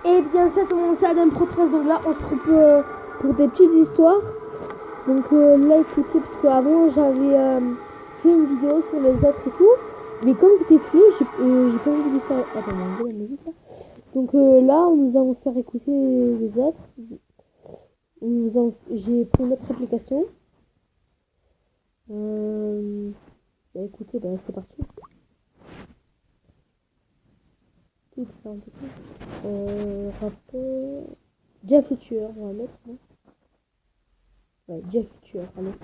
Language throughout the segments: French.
Et bien ça tout le monde, c'est Adam Pro 13, donc là on se retrouve pour des petites histoires. Donc là écoutez, parce qu'avant j'avais fait une vidéo sur les autres et tout, mais comme c'était flou, j'ai pas envie de faire... Attends, on va enlever la musique là. Donc là nous allons faire écouter les autres. J'ai pris une autre application. Bah écoutez, bah c'est parti. Rapport... Jeff Future, on va mettre. Hein. Ouais, Jeff Future, allez.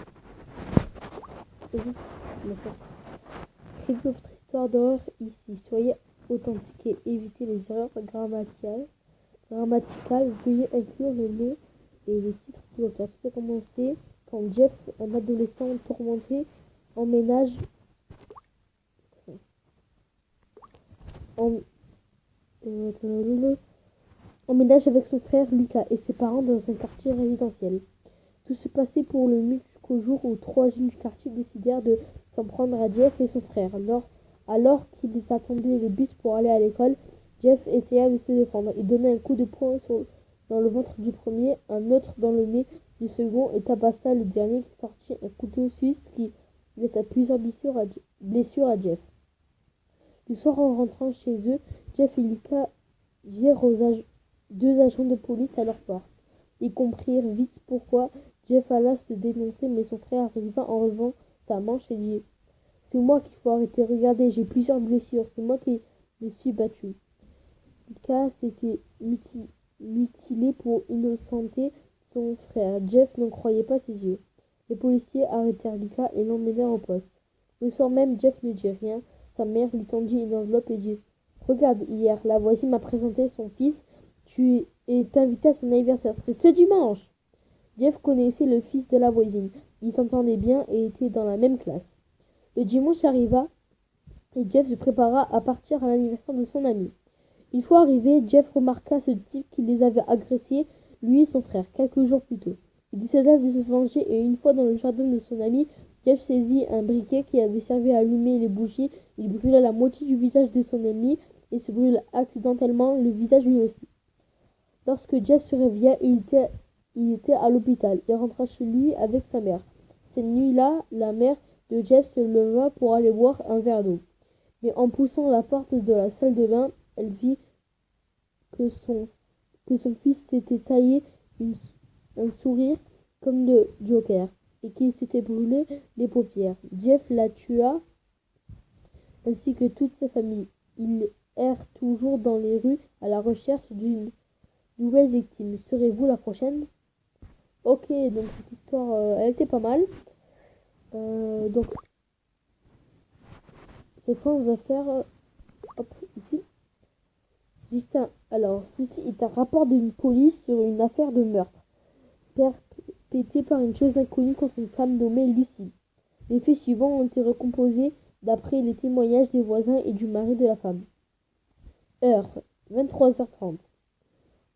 Écrivez votre histoire d'horreur ici. Soyez authentique et évitez les erreurs grammaticales. Veuillez inclure le nom et le titre de l'auteur. Tout a commencé quand Jeff, un adolescent tourmenté, emménage avec son frère Lucas et ses parents dans un quartier résidentiel. Tout se passait pour le mieux jusqu'au jour où 3 jeunes du quartier décidèrent de s'en prendre à Jeff et son frère. Alors qu'ils attendaient le bus pour aller à l'école, Jeff essaya de se défendre. Il donna un coup de poing dans le ventre du premier, un autre dans le nez du second et tabassa le dernier qui sortit un couteau suisse qui laissa plusieurs blessures à Jeff. Le soir, en rentrant chez eux, Jeff et Lucas virent deux agents de police à leur porte. Ils comprirent vite pourquoi Jeff alla se dénoncer, mais son frère arriva en relevant sa manche et dit « C'est moi qu'il faut arrêter, regardez, j'ai plusieurs blessures, c'est moi qui me suis battu. » Lucas s'était mutilé pour innocenter son frère. Jeff n'en croyait pas ses yeux. Les policiers arrêtèrent Lucas et l'emmenèrent au poste. Le soir même, Jeff ne dit rien. Sa mère lui tendit une enveloppe et dit « Regarde, hier, la voisine m'a présenté son fils. Tu es invité à son anniversaire. C'est ce dimanche. » Jeff connaissait le fils de la voisine. Ils s'entendaient bien et étaient dans la même classe. Le dimanche arriva et Jeff se prépara à partir à l'anniversaire de son ami. Une fois arrivé, Jeff remarqua ce type qui les avait agressés, lui et son frère, quelques jours plus tôt. Il décida de se venger et une fois dans le jardin de son ami, Jeff saisit un briquet qui avait servi à allumer les bougies. Il brûla la moitié du visage de son ennemi et se brûla accidentellement le visage lui aussi. Lorsque Jeff se réveilla, il était à l'hôpital. Il rentra chez lui avec sa mère. Cette nuit-là, la mère de Jeff se leva pour aller boire un verre d'eau. Mais en poussant la porte de la salle de bain, elle vit que son fils s'était taillé un sourire comme le Joker et qu'il s'était brûlé les paupières. Jeff la tua ainsi que toute sa famille. Il erre toujours dans les rues à la recherche d'une nouvelle victime. Serez-vous la prochaine? Ok, donc cette histoire, elle était pas mal. Donc, cette fois, on va faire... hop, ici. Ceci est un rapport d'une police sur une affaire de meurtre perpétré par une chose inconnue contre une femme nommée Lucie. Les faits suivants ont été recomposés d'après les témoignages des voisins et du mari de la femme. Heure, 23h30.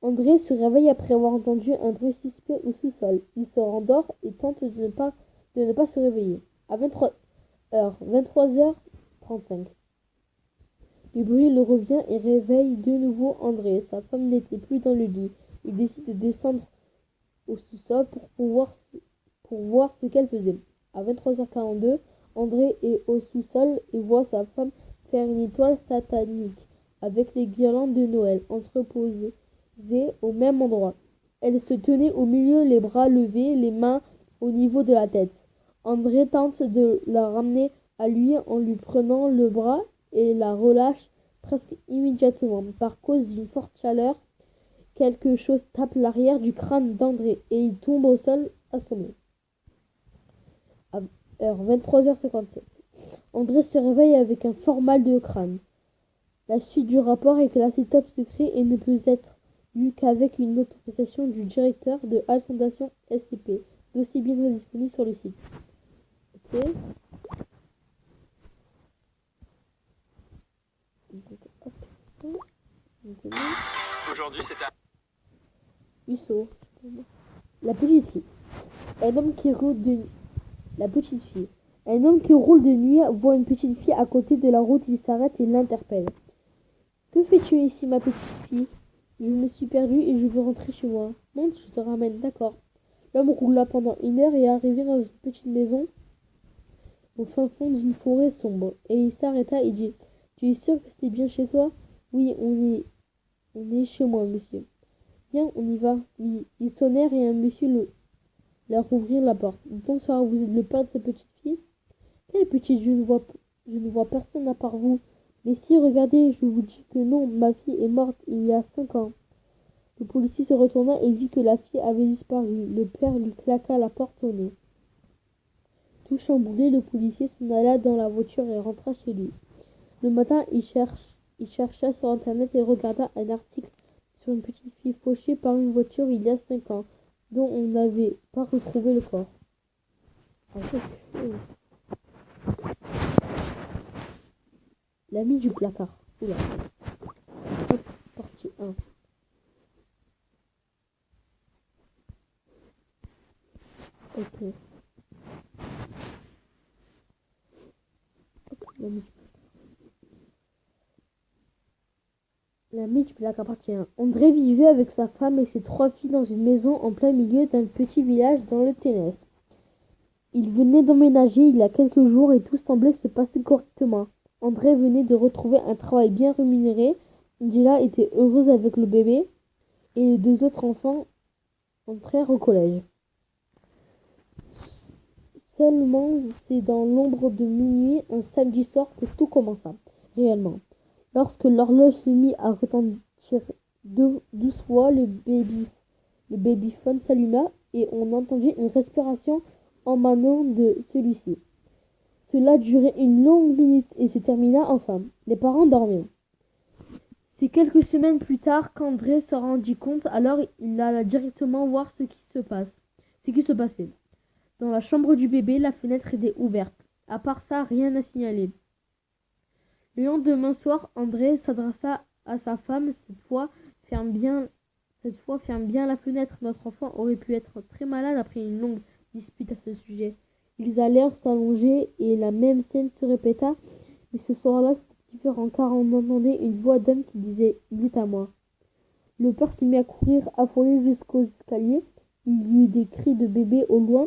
André se réveille après avoir entendu un bruit suspect au sous-sol. Il se rendort et tente de ne pas se réveiller. À 23h35. Le bruit le revient et réveille de nouveau André. Sa femme n'était plus dans le lit. Il décide de descendre au sous-sol pour voir ce qu'elle faisait. À 23h42, André est au sous-sol et voit sa femme faire une étoile satanique avec les guirlandes de Noël entreposées au même endroit. Elle se tenait au milieu, les bras levés, les mains au niveau de la tête. André tente de la ramener à lui en lui prenant le bras et la relâche presque immédiatement. Par cause d'une forte chaleur, quelque chose tape l'arrière du crâne d'André et il tombe au sol assommé. À heure 23h57. André se réveille avec un fort mal de crâne. La suite du rapport est classée top secret et ne peut être lu qu'avec une autorisation du directeur de la Fondation SCP. Dossier bien disponible sur le site. Ok. Aujourd'hui, c'est un... Husso. La petite fille. Un homme qui roule de... La petite fille. Un homme qui roule de nuit voit une petite fille à côté de la route. Il s'arrête et l'interpelle. « Que fais-tu ici, ma petite fille ?» Je me suis perdue et je veux rentrer chez moi. Monte, je te ramène, d'accord. L'homme roula pendant 1 heure et arrivé dans une petite maison au fin fond d'une forêt sombre. Et il s'arrêta et dit: Tu es sûr que c'est bien chez toi? Oui, on est chez moi, monsieur. Viens, on y va. Oui. Ils sonnèrent et un monsieur leur ouvrit la porte. Bonsoir, vous êtes le père de cette petite fille? Quelle petite? Je ne vois personne à part vous. Mais si, regardez, je vous dis que non, ma fille est morte il y a 5 ans. Le policier se retourna et vit que la fille avait disparu. Le père lui claqua la porte au nez. Tout chamboulé, le policier s'en alla dans la voiture et rentra chez lui. Le matin, il chercha sur Internet et regarda un article sur une petite fille fauchée par une voiture il y a 5 ans, dont on n'avait pas retrouvé le corps. L'ami du placard. Oula. Hop, partie 1. Ok. Hop, l'ami du placard partie 1. André vivait avec sa femme et ses 3 filles dans une maison en plein milieu d'un petit village dans le Tennessee. Il venait d'emménager il y a quelques jours et tout semblait se passer correctement. André venait de retrouver un travail bien rémunéré. Angela était heureuse avec le bébé et les 2 autres enfants entrèrent au collège. Seulement, c'est dans l'ombre de minuit, un samedi soir, que tout commença, réellement. Lorsque l'horloge se mit à retentir 12 fois, le babyphone s'alluma et on entendit une respiration émanant de celui-ci. Cela durait une longue minute et se termina enfin. Les parents dormaient. C'est quelques semaines plus tard qu'André se rendit compte, alors il alla directement voir ce qui se passait. Dans la chambre du bébé, la fenêtre était ouverte. À part ça, rien à signaler. Le lendemain soir, André s'adressa à sa femme. Cette fois, ferme bien la fenêtre. Notre enfant aurait pu être très malade après une longue dispute à ce sujet. Ils allèrent s'allonger et la même scène se répéta. Mais ce soir-là, c'était différent car on entendait une voix d'homme qui disait: « Il est à moi. » Le père se mit à courir affolé jusqu'aux escaliers. Il y eut des cris de bébé au loin.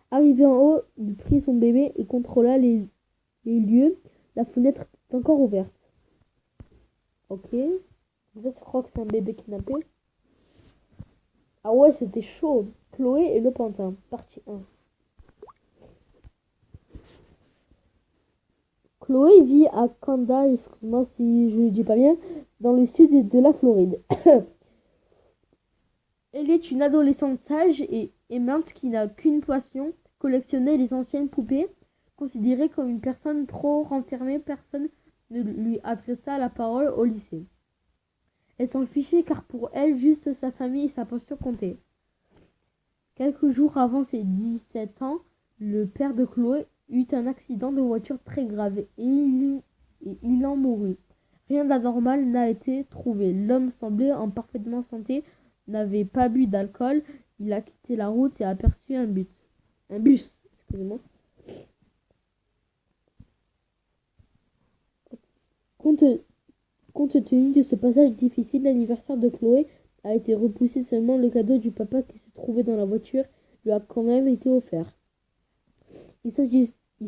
Arrivé en haut, il prit son bébé et contrôla les lieux. La fenêtre était encore ouverte. Ok. Ça, je crois que c'est un bébé kidnappé. Ah ouais, c'était chaud. Chloé et le pantin. Partie 1. Chloé vit à Kanda, excuse-moi si je ne dis pas bien, dans le sud de la Floride. Elle est une adolescente sage et aimante qui n'a qu'une passion, collectionner les anciennes poupées. Considérée comme une personne trop renfermée, personne ne lui adressa la parole au lycée. Elle s'en fichait car pour elle, juste sa famille et sa passion comptaient. Quelques jours avant ses 17 ans, le père de Chloé eut un accident de voiture très grave et il en mourut. Rien d'anormal n'a été trouvé. L'homme semblait en parfaite santé, n'avait pas bu d'alcool. Il a quitté la route et aperçut un bus. Excusez-moi. Compte tenu de ce passage difficile, l'anniversaire de Chloé a été repoussé. Seulement le cadeau du papa qui se trouvait dans la voiture lui a quand même été offert. Il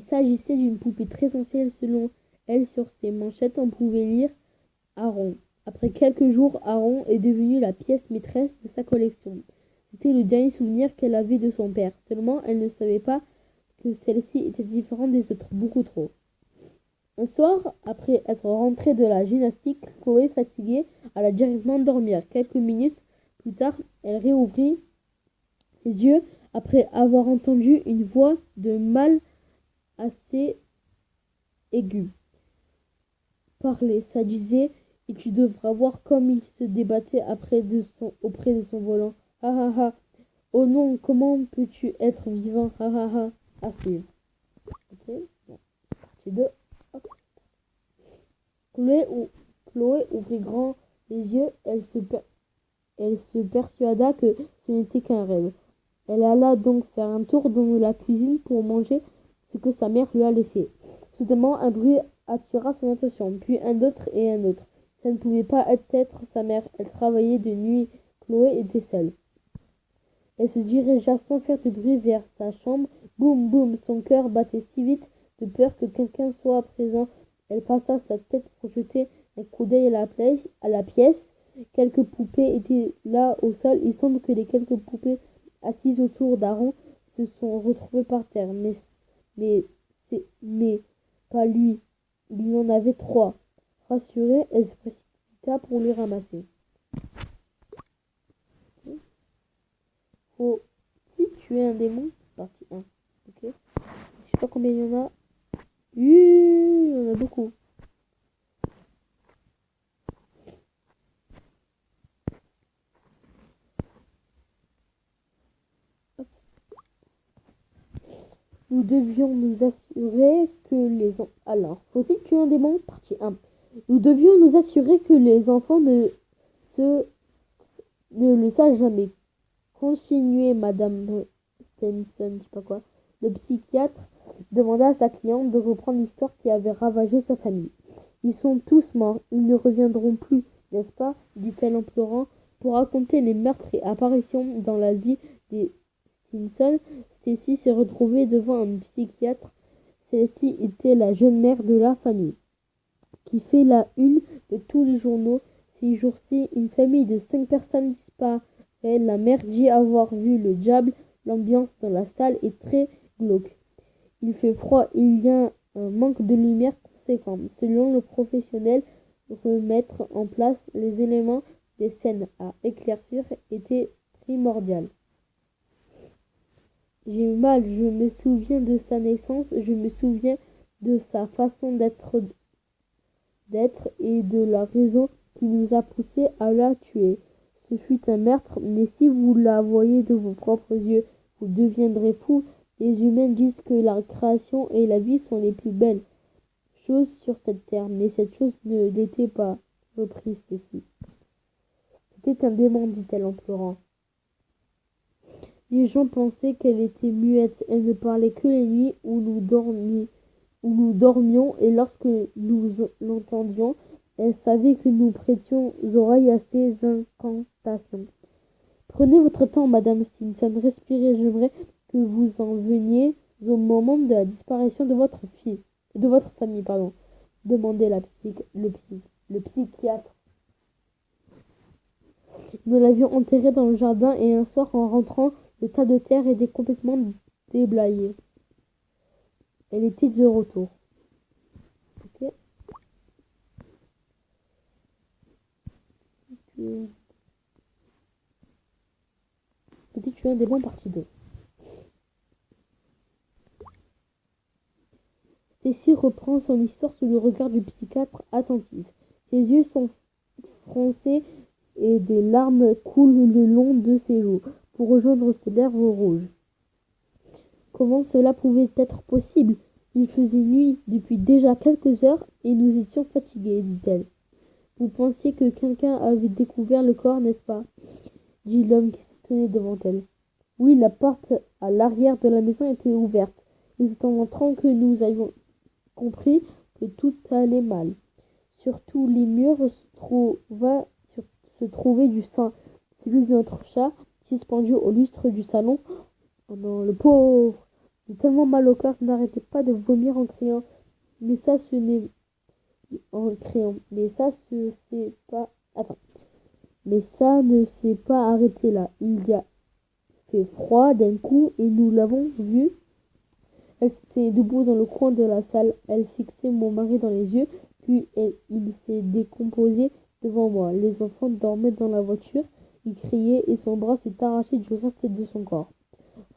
s'agissait d'une poupée très ancienne. Selon elle, sur ses manchettes, on pouvait lire Aaron. Après quelques jours, Aaron est devenu la pièce maîtresse de sa collection. C'était le dernier souvenir qu'elle avait de son père. Seulement, elle ne savait pas que celle-ci était différente des autres, beaucoup trop. Un soir, après être rentrée de la gymnastique, Chloé, fatiguée, alla directement dormir. Quelques minutes plus tard, elle réouvrit les yeux après avoir entendu une voix de mâle assez aiguë parler. Ça disait: « Et tu devras voir comme il se débattait auprès de son volant. Ha ha ha. Oh non, comment peux-tu être vivant? Ha ha ha. » À suivre. Ok. Partie 2. Chloé ouvrit grand les yeux. Elle se persuada que ce n'était qu'un rêve. Elle alla donc faire un tour dans la cuisine pour manger ce que sa mère lui a laissé. Soudainement, un bruit attira son attention, puis un autre et un autre. Ça ne pouvait pas être sa mère. Elle travaillait de nuit. Chloé était seule. Elle se dirigea sans faire de bruit vers sa chambre. Boum, boum, son cœur battait si vite de peur que quelqu'un soit présent. Elle passa sa tête pour jeter un coup d'œil à la pièce. Quelques poupées étaient là au sol. Il semble que les quelques poupées assises autour d'Aaron se sont retrouvées par terre. Mais pas lui. Il y en avait 3. Rassurée, elle se précipita pour les ramasser. Faut-il tuer un démon? Partie 1. Ok. Je sais pas combien il y en a. Il y en a beaucoup. Hop. Nous devions nous assurer que les enfants... Alors, faut-il tuer un démon? Partie 1. Nous devions nous assurer que les enfants ne le sachent jamais. Continuez, Madame Stenson, je sais pas quoi. Le psychiatre demanda à sa cliente de reprendre l'histoire qui avait ravagé sa famille. Ils sont tous morts, ils ne reviendront plus, n'est-ce pas? Dit-elle en pleurant. Pour raconter les meurtres et apparitions dans la vie des Stinson, Stacy s'est retrouvée devant un psychiatre. Celle-ci était la jeune mère de la famille, qui fait la une de tous les journaux. Ces jours-ci, une famille de 5 personnes disparaît. La mère dit avoir vu le diable. L'ambiance dans la salle est très glauque. Il fait froid, il y a un manque de lumière conséquent. Selon le professionnel, remettre en place les éléments des scènes à éclaircir était primordial. J'ai mal, je me souviens de sa naissance, je me souviens de sa façon d'être et de la raison qui nous a poussés à la tuer. Ce fut un meurtre, mais si vous la voyez de vos propres yeux, vous deviendrez fou. Les humains disent que la création et la vie sont les plus belles choses sur cette terre, mais cette chose ne l'était pas, reprit Stacy. C'était un démon, dit-elle en pleurant. Les gens pensaient qu'elle était muette, elle ne parlait que les nuits où nous dormions, et lorsque nous l'entendions, elle savait que nous prêtions oreille à ses incantations. Prenez votre temps, Madame Stinson, respirez, j'aimerais que vous en veniez au moment de la disparition de votre famille, demandait le psychiatre. Nous l'avions enterrée dans le jardin et un soir, en rentrant, le tas de terre était complètement déblayé. Elle était de retour. Ok. Petit tueur démon partie 2. Stacy reprend son histoire sous le regard du psychiatre attentif. Ses yeux sont froncés et des larmes coulent le long de ses joues pour rejoindre ses lèvres rouges. Comment cela pouvait être possible? Il faisait nuit depuis déjà quelques heures et nous étions fatigués, dit-elle. Vous pensiez que quelqu'un avait découvert le corps, n'est-ce pas? Dit l'homme qui se tenait devant elle. Oui, la porte à l'arrière de la maison était ouverte, et c'est en entrant que nous avions compris que tout allait mal. Sur tous les murs se trouvait du sang, celui de notre chat, suspendu au lustre du salon. Oh non, le pauvre! J'ai tellement mal au cœur, je n'arrêtais pas de vomir en criant. Mais ça, ce n'est... En criant. Mais ça, ce c'est pas... Attends. Mais ça ne s'est pas arrêté là. Il y a fait froid d'un coup et nous l'avons vu. Elle se tenait debout dans le coin de la salle. Elle fixait mon mari dans les yeux, puis il s'est décomposé devant moi. Les enfants dormaient dans la voiture. Il criait et son bras s'est arraché du reste de son corps,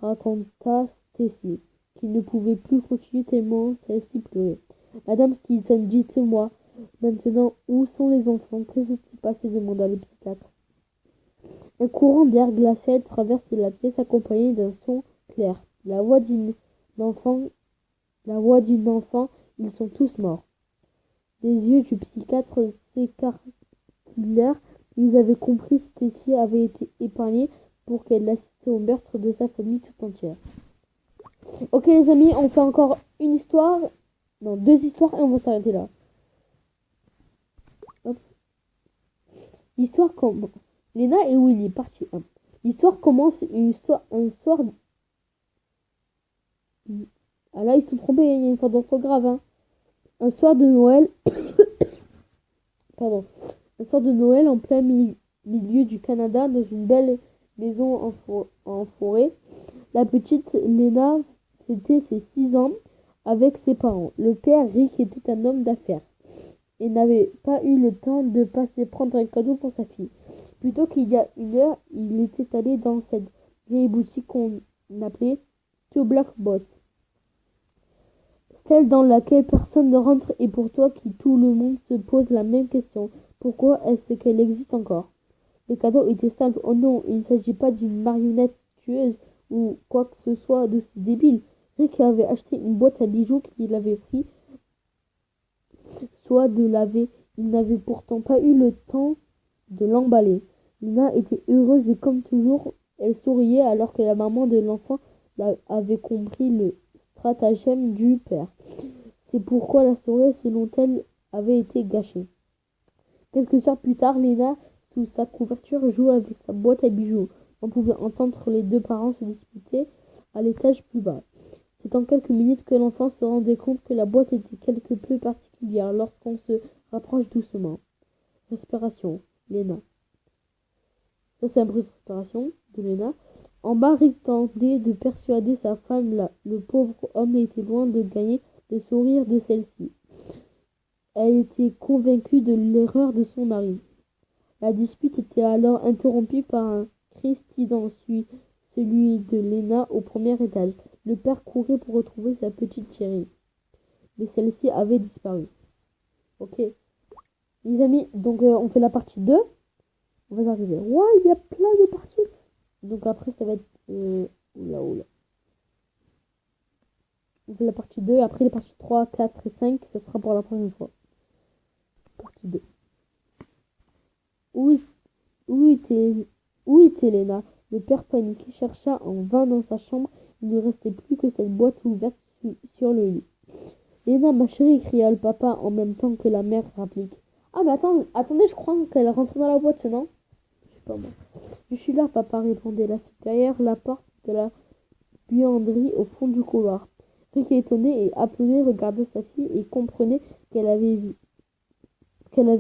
raconta Stacy, qui ne pouvait plus continuer tellement celle-ci pleurait. Madame Stinson, dites-moi maintenant où sont les enfants? Que s'est-il passé? Demanda le psychiatre. Un courant d'air glacial traverse la pièce accompagné d'un son clair. La voix d'une enfant. Ils sont tous morts. Les yeux du psychiatre s'écarquillèrent. Ils avaient compris. Stacy avait été épargnée pour qu'elle assiste au meurtre de sa famille tout entière. Ok les amis, on fait encore une histoire. Non, 2 histoires et on va s'arrêter là. Hop. L'histoire commence. Léna et Willy, partie 1. L'histoire commence un soir. Ah là, ils se sont trompés, il y a une faute d'orthographe. Hein. Un soir de Noël. Pardon. Un soir de Noël en plein milieu du Canada, dans une belle maison en forêt. La petite Léna fêtait ses 6 ans avec ses parents. Le père Rick était un homme d'affaires et n'avait pas eu le temps de passer prendre un cadeau pour sa fille. Plutôt qu'il y a une heure, il était allé dans cette vieille boutique qu'on appelait Two Black Bots. Celle dans laquelle personne ne rentre et pour toi qui tout le monde se pose la même question. Pourquoi est-ce qu'elle existe encore? Le cadeau était simple. Oh non, il ne s'agit pas d'une marionnette tueuse ou quoi que ce soit de si débile. Rick avait acheté une boîte à bijoux qu'il avait pris soit de laver. Il n'avait pourtant pas eu le temps de l'emballer. Lina était heureuse et comme toujours, elle souriait alors que la maman de l'enfant avait compris le stratagème du père. C'est pourquoi la soirée, selon elle, avait été gâchée. Quelques heures plus tard, Lina, sous sa couverture, jouait avec sa boîte à bijoux. On pouvait entendre les deux parents se disputer à l'étage plus bas. C'est en quelques minutes que l'enfant se rendait compte que la boîte était quelque peu particulière lorsqu'on se rapproche doucement. Respiration, Lena. Ça, c'est un bruit de respiration de Lena. En bas, Rick tentait de persuader sa femme là. Le pauvre homme était loin de gagner le sourire de celle-ci. Elle était convaincue de l'erreur de son mari. La dispute était alors interrompue par un cri strident, celui de Lena au premier étage. Le père courait pour retrouver sa petite chérie. Mais celle-ci avait disparu. Ok. Les amis, donc on fait la partie 2. On va y arriver. Ouais, il y a plein de parties. Donc après, ça va être... Oula. On fait la partie 2. Après, les parties 3, 4 et 5, ça sera pour la prochaine fois. Partie 2. Où était Léna? Le père paniqué chercha en vain dans sa chambre. Il ne restait plus que cette boîte ouverte sur le lit. Léna, ma chérie, cria le papa en même temps que la mère rapplique. Ah, mais attendez, je crois qu'elle rentre dans la boîte, non? Je sais pas moi. Je suis là, papa, répondait la fille, derrière la porte de la buanderie au fond du couloir. Rick, étonné et apeuré, regardait sa fille et comprenait qu'elle avait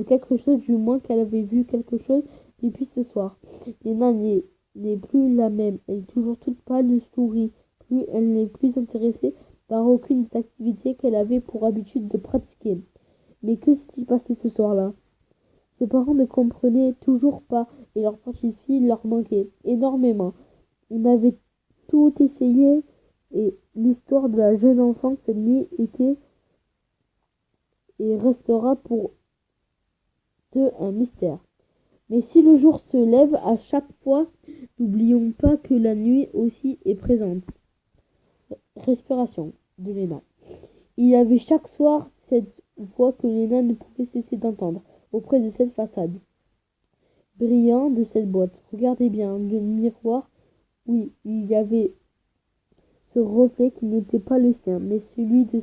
quelque chose, du moins qu'elle avait vu quelque chose depuis ce soir. Léna n'est plus la même. Elle est toujours toute pâle, ne sourit plus. Elle n'est plus intéressée par aucune des activités qu'elle avait pour habitude de pratiquer. Mais que s'est-il passé ce soir-là? Ses parents ne comprenaient toujours pas et leur petite fille leur manquait énormément. On avait tout essayé et l'histoire de la jeune enfant cette nuit était et restera pour eux un mystère. Mais si le jour se lève à chaque fois, n'oublions pas que la nuit aussi est présente. Respiration de Léna. Il y avait chaque soir cette voix que Léna ne pouvait cesser d'entendre auprès de cette façade brillant de cette boîte. Regardez bien, le miroir. Oui, il y avait ce reflet qui n'était pas le sien, mais celui de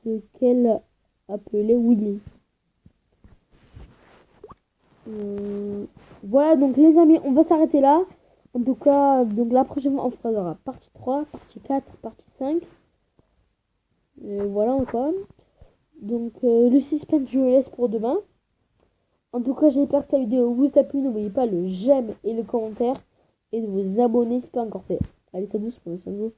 ce qu'elle appelait Willy. Voilà, donc les amis, on va s'arrêter là. En tout cas, donc la prochaine fois, on fera partie 3, partie 4, partie 5. Et voilà encore. Donc le suspense, je le laisse pour demain. En tout cas, j'espère que cette vidéo vous a plu. N'oubliez pas le j'aime et le commentaire. Et de vous abonner si ce n'est pas encore fait. Allez, salut, pour le